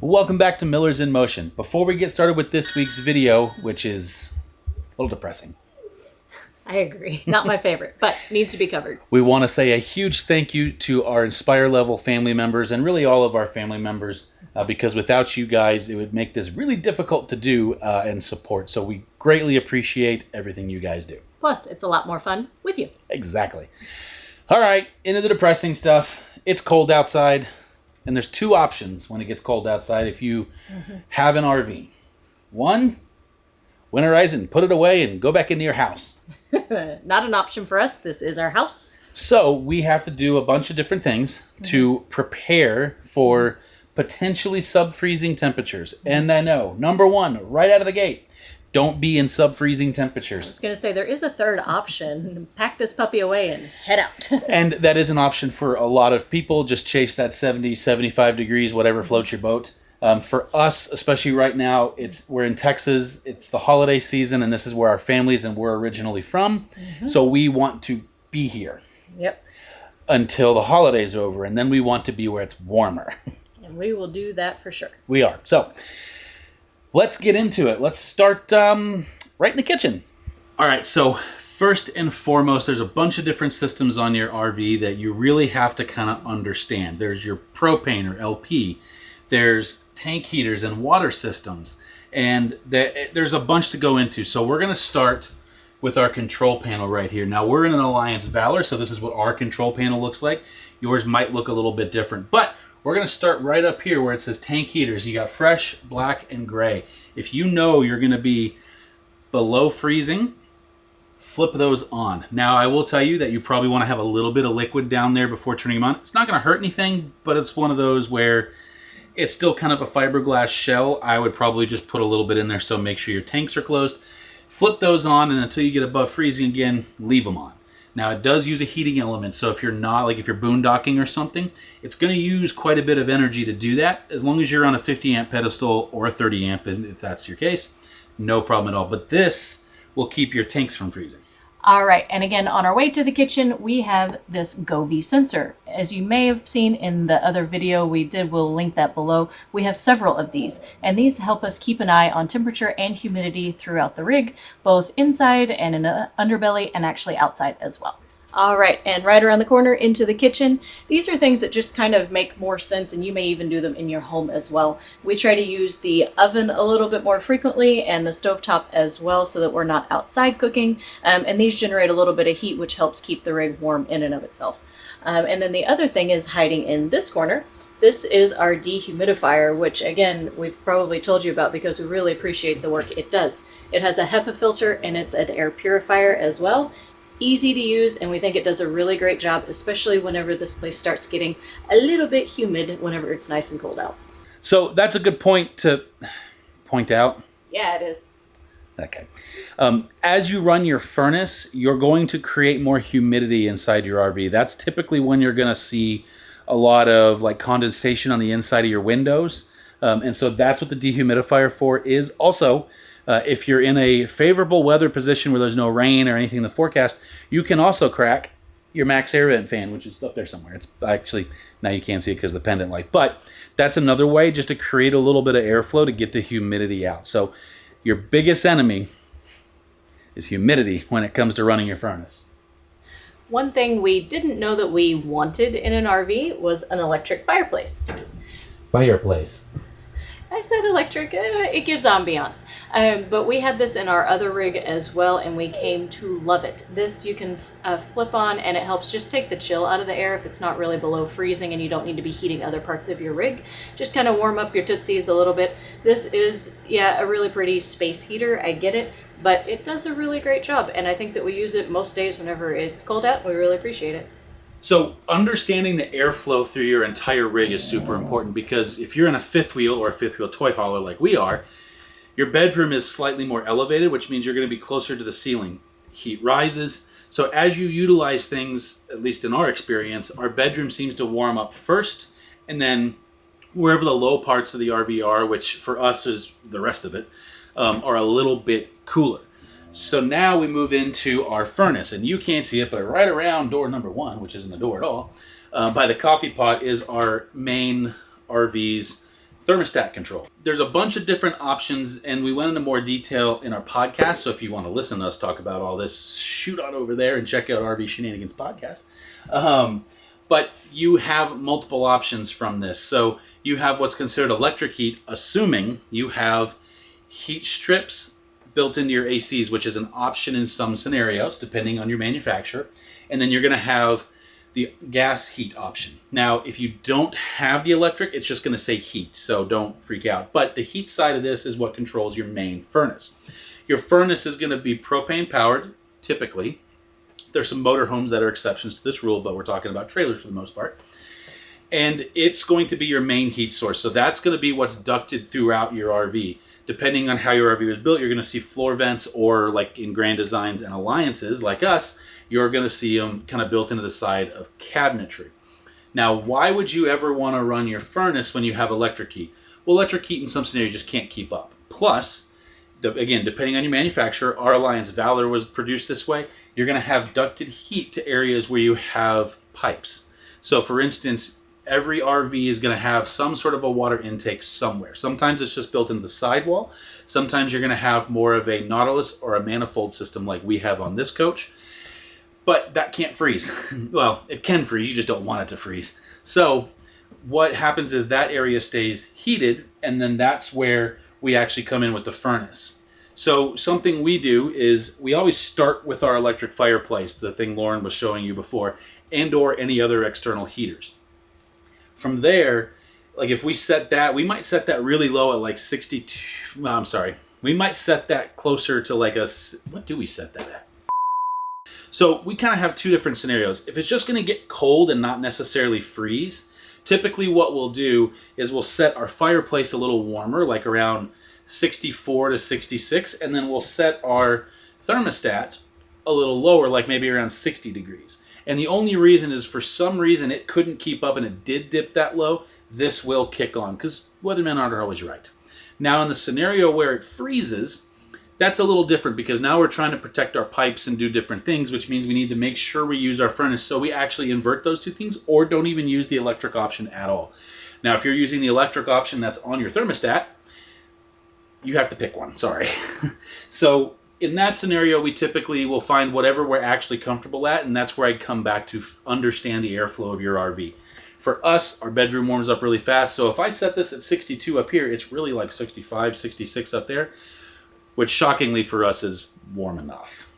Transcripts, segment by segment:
Welcome back to Miller's in Motion. Before we get started with this week's video, which is a little depressing, I agree. Not my favorite, but needs to be covered. we want to say a huge thank you to our Inspire Level family members and really all of our family members because without you guys, it would make this really difficult to do and support. So we greatly appreciate everything you guys do. Plus, it's a lot more fun with you. Exactly. All right, into the depressing stuff. It's cold outside. And there's two options when it gets cold outside if you have an RV. One, winterize it and put it away and go back into your house. Not an option for us. This is our house. So we have to do a bunch of different things to prepare for potentially sub-freezing temperatures. And I know, number one, right out of the gate, don't be in sub-freezing I was temperatures. going to say, there is a third option. Pack this puppy away and head out. And that is an option for a lot of people. Just chase that 70, 75 degrees, whatever floats your boat. For us, especially right now, we're in Texas. It's the holiday season, and this is where our families and we're originally from. So we want to be here Yep. until the holidays are over, and then we want to be where it's warmer. And we will do that for sure. We are. So let's get into it. Let's start right in the kitchen. All right, so first and foremost, there's a bunch of different systems on your RV that you really have to kind of understand. There's your propane or LP. There's tank heaters and water systems. And there's a bunch to go into. So we're going to start with our control panel right here. Now, we're in an Alliance Valor, so this is what our control panel looks like. Yours might look a little bit different, but we're going to start right up here where it says tank heaters. You got fresh, black, and gray. If you know you're going to be below freezing, flip those on. Now, I will tell you that you probably want to have a little bit of liquid down there before turning them on. It's not going to hurt anything, but it's one of those where it's still kind of a fiberglass shell. I would probably just put a little bit in there, so make sure your tanks are closed. Flip those on, and until you get above freezing again, leave them on. Now, it does use a heating element, so if you're not, like if you're boondocking or something, it's going to use quite a bit of energy to do that. As long as you're on a 50 amp pedestal or a 30 amp, if that's your case, no problem at all. But this will keep your tanks from freezing. All right, and again, on our way to the kitchen, we have this Govee sensor. As you may have seen in the other video we did, we'll link that below. We have several of these, and these help us keep an eye on temperature and humidity throughout the rig, both inside and in the underbelly, and actually outside as well. All right, and right around the corner into the kitchen, these are things that just kind of make more sense, and you may even do them in your home as well. We try to use the oven a little bit more frequently and the stovetop as well so that we're not outside cooking, and these generate a little bit of heat, which helps keep the rig warm in and of itself. And then the other thing is hiding in this corner. This is our dehumidifier, which again, we've probably told you about because we really appreciate the work it does. It has a HEPA filter and it's an air purifier as well. Easy to use, and we think it does a really great job, especially whenever this place starts getting a little bit humid whenever it's nice and cold out. So that's a good point to point out. Yeah, it is. Okay. As you run your furnace, you're going to create more humidity inside your RV. That's typically when you're going to see a lot of like condensation on the inside of your windows. And so that's what the dehumidifier for is. Also, if you're in a favorable weather position where there's no rain or anything in the forecast, you can also crack your max air vent fan, which is up there somewhere. It's actually, now you can't see it because of the pendant light, but that's another way just to create a little bit of airflow to get the humidity out. So your biggest enemy is humidity when it comes to running your furnace. One thing we didn't know that we wanted in an RV was an electric fireplace. Fireplace. I said electric, it gives ambiance. But we had this in our other rig as well, and we came to love it. This you can flip on, and it helps just take the chill out of the air if it's not really below freezing and you don't need to be heating other parts of your rig. Just kind of warm up your tootsies a little bit. This is, yeah, a really pretty space heater, I get it, but it does a really great job, and I think that we use it most days whenever it's cold out. We really appreciate it. So understanding the airflow through your entire rig is super important because if you're in a fifth wheel or a fifth wheel toy hauler like we are, your bedroom is slightly more elevated, which means you're going to be closer to the ceiling. Heat rises. So as you utilize things, at least in our experience, our bedroom seems to warm up first, and then wherever the low parts of the RV are, which for us is the rest of it, are a little bit cooler. So now we move into our furnace, and you can't see it, but right around door number 1, which isn't a door at all, by the coffee pot is our main RV's thermostat control. There's a bunch of different options, and we went into more detail in our podcast. So if you want to listen to us talk about all this, shoot on over there and check out RV Shenanigans podcast. But you have multiple options from this. So you have what's considered electric heat, assuming you have heat strips built into your ACs, which is an option in some scenarios, depending on your manufacturer. And then you're going to have the gas heat option. Now, if you don't have the electric, it's just going to say heat, so don't freak out. But the heat side of this is what controls your main furnace. Your furnace is going to be propane powered, typically. There's some motorhomes that are exceptions to this rule, but we're talking about trailers for the most part. And it's going to be your main heat source. So that's going to be what's ducted throughout your RV. Depending on how your RV was built, you're going to see floor vents, or like in Grand Designs and Alliances like us, you're going to see them kind of built into the side of cabinetry. Now, why would you ever want to run your furnace when you have electric heat? Well, electric heat in some scenarios just can't keep up. Plus, again, depending on your manufacturer, our Alliance Valor was produced this way. You're going to have ducted heat to areas where you have pipes. So, for instance, every RV is going to have some sort of a water intake somewhere. Sometimes it's just built into the sidewall. Sometimes you're going to have more of a Nautilus or a manifold system like we have on this coach. But that can't freeze. Well, it can freeze, you just don't want it to freeze. So what happens is that area stays heated, and then that's where we actually come in with the furnace. So something we do is we always start with our electric fireplace, the thing Lauren was showing you before, and or any other external heaters. From there, like if we set that, we might set that really low at like 62, well, I'm sorry. We might set that closer to like what do we set that at? So we kind of have two different scenarios. If it's just going to get cold and not necessarily freeze, typically what we'll do is we'll set our fireplace a little warmer, like around 64 to 66, and then we'll set our thermostat a little lower, like maybe around 60 degrees. And the only reason is for some reason it couldn't keep up and it did dip that low, this will kick on, because weathermen aren't always right. Now in the scenario where it freezes, that's a little different because now we're trying to protect our pipes and do different things, which means we need to make sure we use our furnace so we actually invert those two things, or don't even use the electric option at all. Now, if you're using the electric option that's on your thermostat, you have to pick one, sorry. So in that scenario, we typically will find whatever we're actually comfortable at, and that's where I come back to understand the airflow of your RV. For us, our bedroom warms up really fast, so if I set this at 62 up here, it's really like 65, 66 up there, which shockingly for us is warm enough.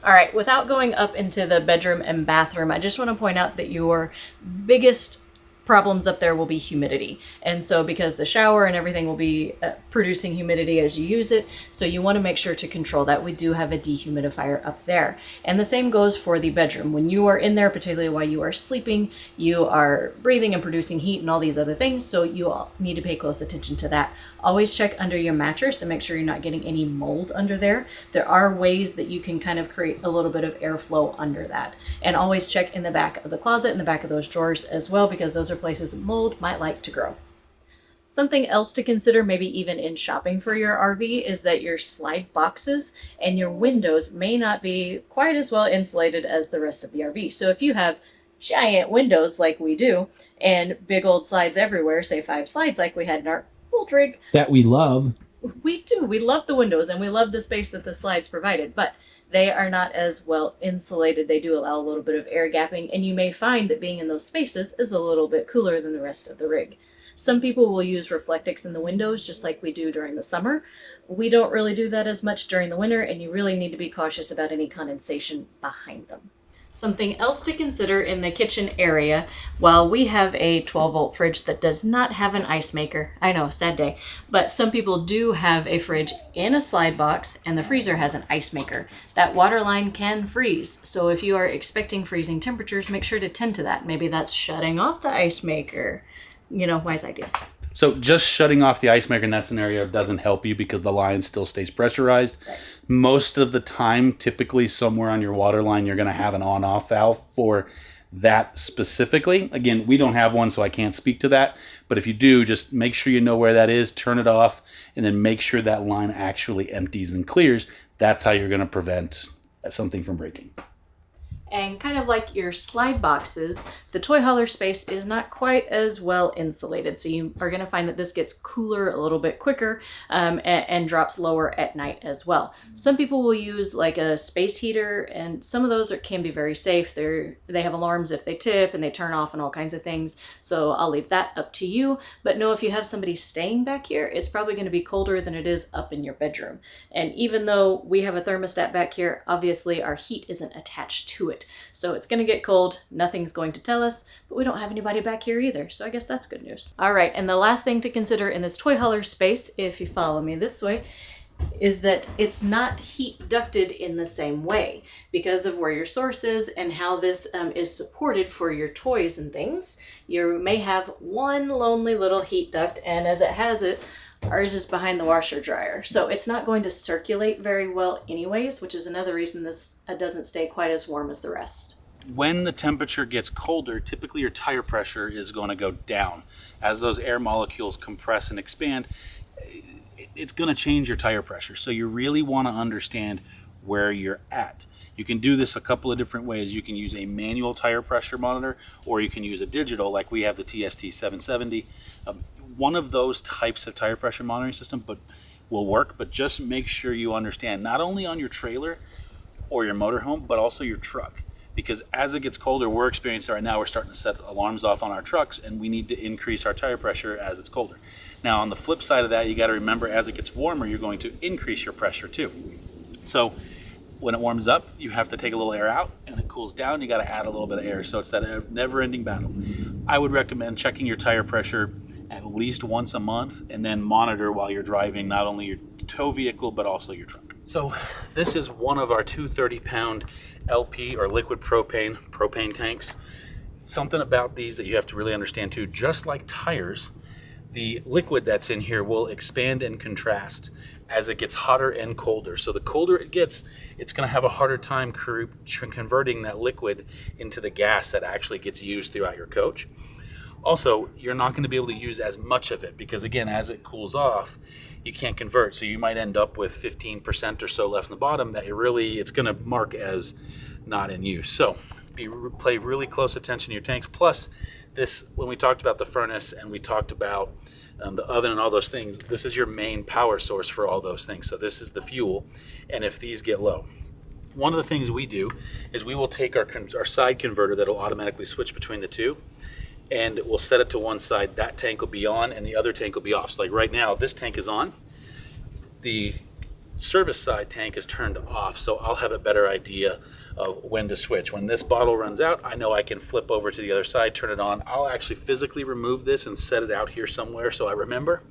All right, without going up into the bedroom and bathroom, I just want to point out that your biggest problems up there will be humidity. And so because the shower and everything will be producing humidity as you use it, so you want to make sure to control that. We do have a dehumidifier up there. And the same goes for the bedroom. When you are in there, particularly while you are sleeping, you are breathing and producing heat and all these other things, so you all need to pay close attention to that. Always check under your mattress and make sure you're not getting any mold under there. There are ways that you can kind of create a little bit of airflow under that. And always check in the back of the closet, in the back of those drawers as well, because those are places mold might like to grow. Something else to consider, maybe even in shopping for your RV, is that your slide boxes and your windows may not be quite as well insulated as the rest of the RV. So if you have giant windows like we do and big old slides everywhere, say 5 slides like we had in our old rig that we love. We do. We love the windows and we love the space that the slides provided, but they are not as well insulated. They do allow a little bit of air gapping, and you may find that being in those spaces is a little bit cooler than the rest of the rig. Some people will use Reflectix in the windows just like we do during the summer. We don't really do that as much during the winter, and you really need to be cautious about any condensation behind them. Something else to consider in the kitchen area, while we have a 12-volt fridge that does not have an ice maker, I know, sad day, but some people do have a fridge in a slide box and the freezer has an ice maker. That water line can freeze, so if you are expecting freezing temperatures, make sure to tend to that. Maybe that's shutting off the ice maker. You know, wise ideas. So just shutting off the ice maker in that scenario doesn't help you because the line still stays pressurized. Right. Most of the time, typically somewhere on your water line, you're going to have an on-off valve for that specifically. Again, we don't have one, so I can't speak to that. But if you do, just make sure you know where that is, turn it off, and then make sure that line actually empties and clears. That's how you're going to prevent something from breaking. And kind of like your slide boxes, the toy hauler space is not quite as well insulated. So you are going to find that this gets cooler a little bit quicker and drops lower at night as well. Some people will use like a space heater, and some of those can be very safe. They have alarms if they tip and they turn off and all kinds of things. So I'll leave that up to you. But know if you have somebody staying back here, it's probably going to be colder than it is up in your bedroom. And even though we have a thermostat back here, obviously our heat isn't attached to it. So it's going to get cold. Nothing's going to tell us, but we don't have anybody back here either. So I guess that's good news. All right. And the last thing to consider in this toy hauler space, if you follow me this way, is that it's not heat ducted in the same way because of where your source is and how this is supported for your toys and things. You may have one lonely little heat duct, and as it has it, ours is behind the washer dryer. So it's not going to circulate very well anyways, which is another reason this doesn't stay quite as warm as the rest. When the temperature gets colder, typically your tire pressure is going to go down. As those air molecules compress and expand, it's going to change your tire pressure. So you really want to understand where you're at. You can do this a couple of different ways. You can use a manual tire pressure monitor, or you can use a digital, like we have the TST 770. One of those types of tire pressure monitoring system will work, but just make sure you understand not only on your trailer or your motorhome, but also your truck. Because as it gets colder, we're experiencing right now, we're starting to set alarms off on our trucks, and we need to increase our tire pressure as it's colder. Now, on the flip side of that, you got to remember, as it gets warmer, you're going to increase your pressure too. So when it warms up, you have to take a little air out, and it cools down, you got to add a little bit of air. So it's that never-ending battle. I would recommend checking your tire pressure at least once a month, and then monitor while you're driving not only your tow vehicle but also your truck. So this is one of our 230-pound LP or liquid propane tanks. Something about these that you have to really understand too, just like tires, the liquid that's in here will expand and contrast as it gets hotter and colder. So the colder it gets, it's going to have a harder time converting that liquid into the gas that actually gets used throughout your coach. Also, you're not going to be able to use as much of it because, again, as it cools off, you can't convert. So you might end up with 15% or so left in the bottom that it's going to mark as not in use. So pay really close attention to your tanks. Plus, this, when we talked about the furnace and we talked about the oven and all those things, this is your main power source for all those things. So this is the fuel. And if these get low, one of the things we do is we will take our side converter that'll automatically switch between the two, and we'll set it to one side. That tank will be on and the other tank will be off. So like right now, this tank is on. The service side tank is turned off, so I'll have a better idea of when to switch. When this bottle runs out, I know I can flip over to the other side, turn it on. I'll actually physically remove this and set it out here somewhere so I remember,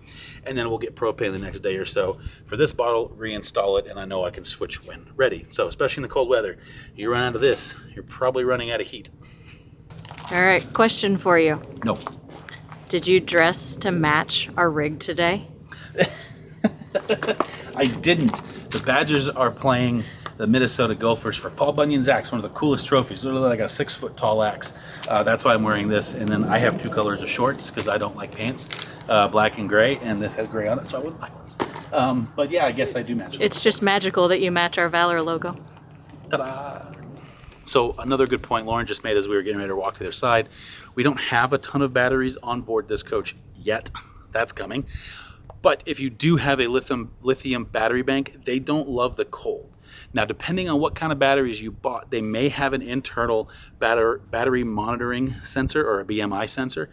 and then we'll get propane the next day or so. For this bottle, reinstall it, and I know I can switch when ready. So especially in the cold weather, you run out of this, you're probably running out of heat. All right, question for you. No. Did you dress to match our rig today? I didn't. The Badgers are playing the Minnesota Gophers for Paul Bunyan's axe, one of the coolest trophies, literally like a 6-foot tall axe. That's why I'm wearing this. And then I have two colors of shorts because I don't like pants, black and gray, and this has gray on it, so I wouldn't like ones. But yeah, I guess I do match it. It's just magical that you match our Valor logo. Ta-da! So another good point Lauren just made as we were getting ready to walk to the other side, we don't have a ton of batteries on board this coach yet. That's coming. But if you do have a lithium battery bank, they don't love the cold. Now, depending on what kind of batteries you bought, they may have an internal battery monitoring sensor or a BMI sensor,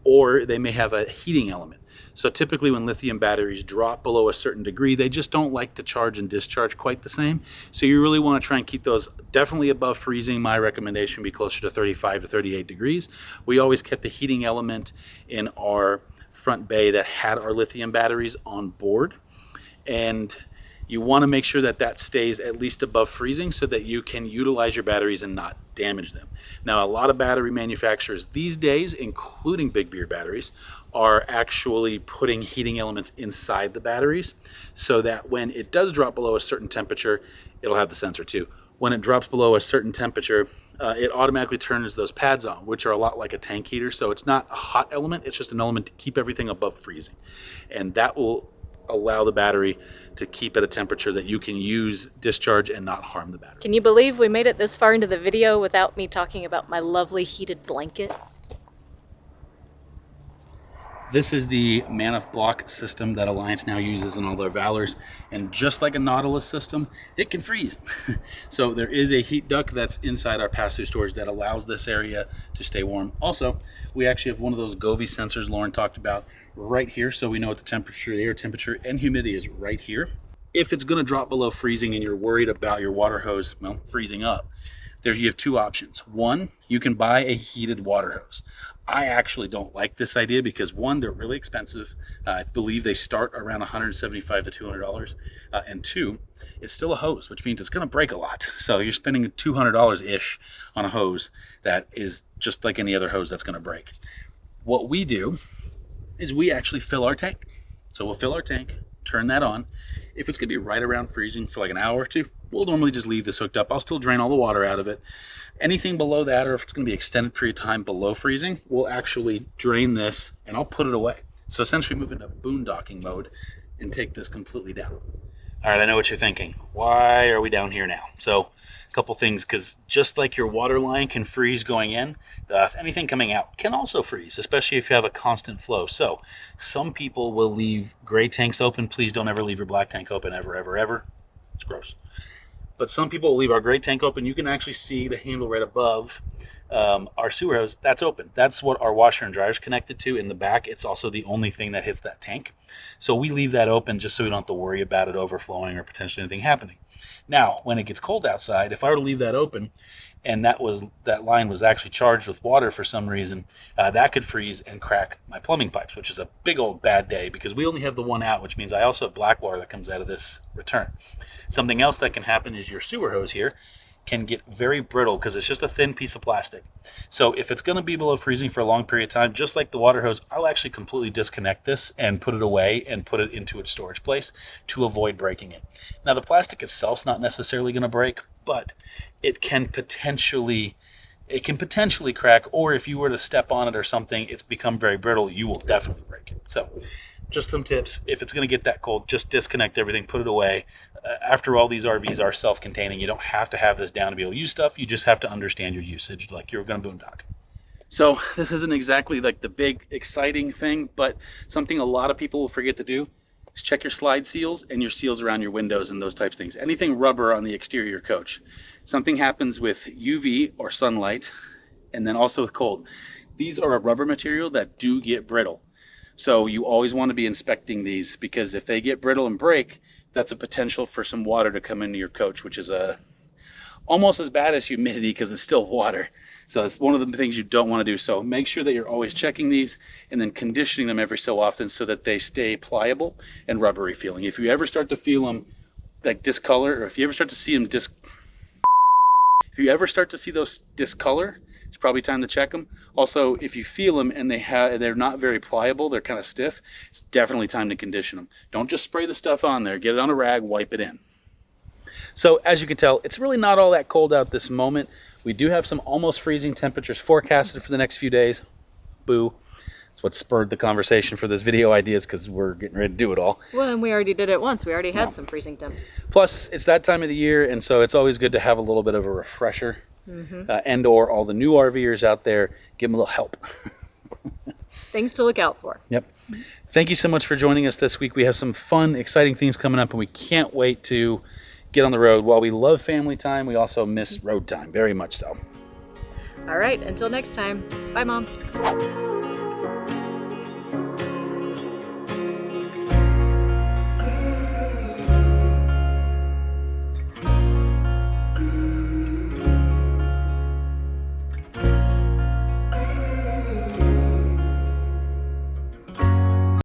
or they may have a heating element. So typically when lithium batteries drop below a certain degree, they just don't like to charge and discharge quite the same. So you really want to try and keep those definitely above freezing. My recommendation would be closer to 35 to 38 degrees. We always kept the heating element in our front bay that had our lithium batteries on board. And you want to make sure that that stays at least above freezing so that you can utilize your batteries and not damage them. Now, a lot of battery manufacturers these days, including Big Beer batteries, are actually putting heating elements inside the batteries so that when it does drop below a certain temperature, it'll have the sensor too. When it drops below a certain temperature, it automatically turns those pads on, which are a lot like a tank heater. So it's not a hot element, it's just an element to keep everything above freezing. And that will allow the battery to keep at a temperature that you can use, discharge, and not harm the battery. Can you believe we made it this far into the video without me talking about my lovely heated blanket? This is the Mammoth block system that Alliance now uses in all their Valors, and just like a Nautilus system, it can freeze. So there is a heat duct that's inside our pass-through storage that allows this area to stay warm. Also, we actually have one of those Govee sensors Lauren talked about right here, so we know what the temperature, the air temperature, and humidity is right here. If it's going to drop below freezing and you're worried about your water hose, well, freezing up, there you have two options. One, you can buy a heated water hose. I actually don't like this idea because one, they're really expensive. I believe they start around $175 to $200. And two, it's still a hose, which means it's going to break a lot. So you're spending $200-ish on a hose that is just like any other hose that's going to break. What we do is we actually fill our tank. So we'll fill our tank, turn that on. If it's going to be right around freezing for like an hour or two, we'll normally just leave this hooked up. I'll still drain all the water out of it. Anything below that, or if it's going to be extended period of time below freezing, we'll actually drain this and I'll put it away. So essentially move into boondocking mode and take this completely down. All right, I know what you're thinking. Why are we down here now? So a couple things, because just like your water line can freeze going in, anything coming out can also freeze, especially if you have a constant flow. So some people will leave gray tanks open. Please don't ever leave your black tank open, ever, ever, ever. It's gross. But some people will leave our gray tank open. You can actually see the handle right above our sewer hose. That's open. That's what our washer and dryer is connected to in the back. It's also the only thing that hits that tank. So we leave that open just so we don't have to worry about it overflowing or potentially anything happening. Now, when it gets cold outside, if I were to leave that open and that line was actually charged with water for some reason, that could freeze and crack my plumbing pipes, which is a big old bad day because we only have the one out, which means I also have black water that comes out of this return. Something else that can happen is your sewer hose here can get very brittle because it's just a thin piece of plastic. So if it's going to be below freezing for a long period of time, just like the water hose, I'll actually completely disconnect this and put it away and put it into its storage place to avoid breaking it. Now the plastic itself is not necessarily going to break, but it can potentially crack, or if you were to step on it or something, it's become very brittle, you will definitely break it. So just some tips. If it's going to get that cold, just disconnect everything, put it away. After all, these RVs are self-containing. You don't have to have this down to be able to use stuff. You just have to understand your usage like you're going to boondock. So this isn't exactly like the big exciting thing, but something a lot of people will forget to do is check your slide seals and your seals around your windows and those types of things. Anything rubber on the exterior of your coach. Something happens with UV or sunlight, and then also with cold. These are a rubber material that do get brittle. So you always want to be inspecting these because if they get brittle and break, that's a potential for some water to come into your coach, which is almost as bad as humidity because it's still water. So it's one of the things you don't want to do. So make sure that you're always checking these and then conditioning them every so often so that they stay pliable and rubbery feeling. If you ever start to feel them like discolor, or if you ever start to see them discolor, it's probably time to check them. Also, if you feel them and they're not very pliable, they're kind of stiff, it's definitely time to condition them. Don't just spray the stuff on there. Get it on a rag, wipe it in. So as you can tell, it's really not all that cold out this moment. We do have some almost freezing temperatures forecasted for the next few days. Boo. That's what spurred the conversation for this video ideas because we're getting ready to do it all. Well, and we already did it once. We already had some freezing temps. Plus, it's that time of the year, and so it's always good to have a little bit of a refresher. And or all the new RVers out there, give them a little help. Things to look out for. Yep. Thank you so much for joining us this week. We have some fun, exciting things coming up, and we can't wait to get on the road. While we love family time, we also miss road time, very much so. All right, until next time. Bye, Mom.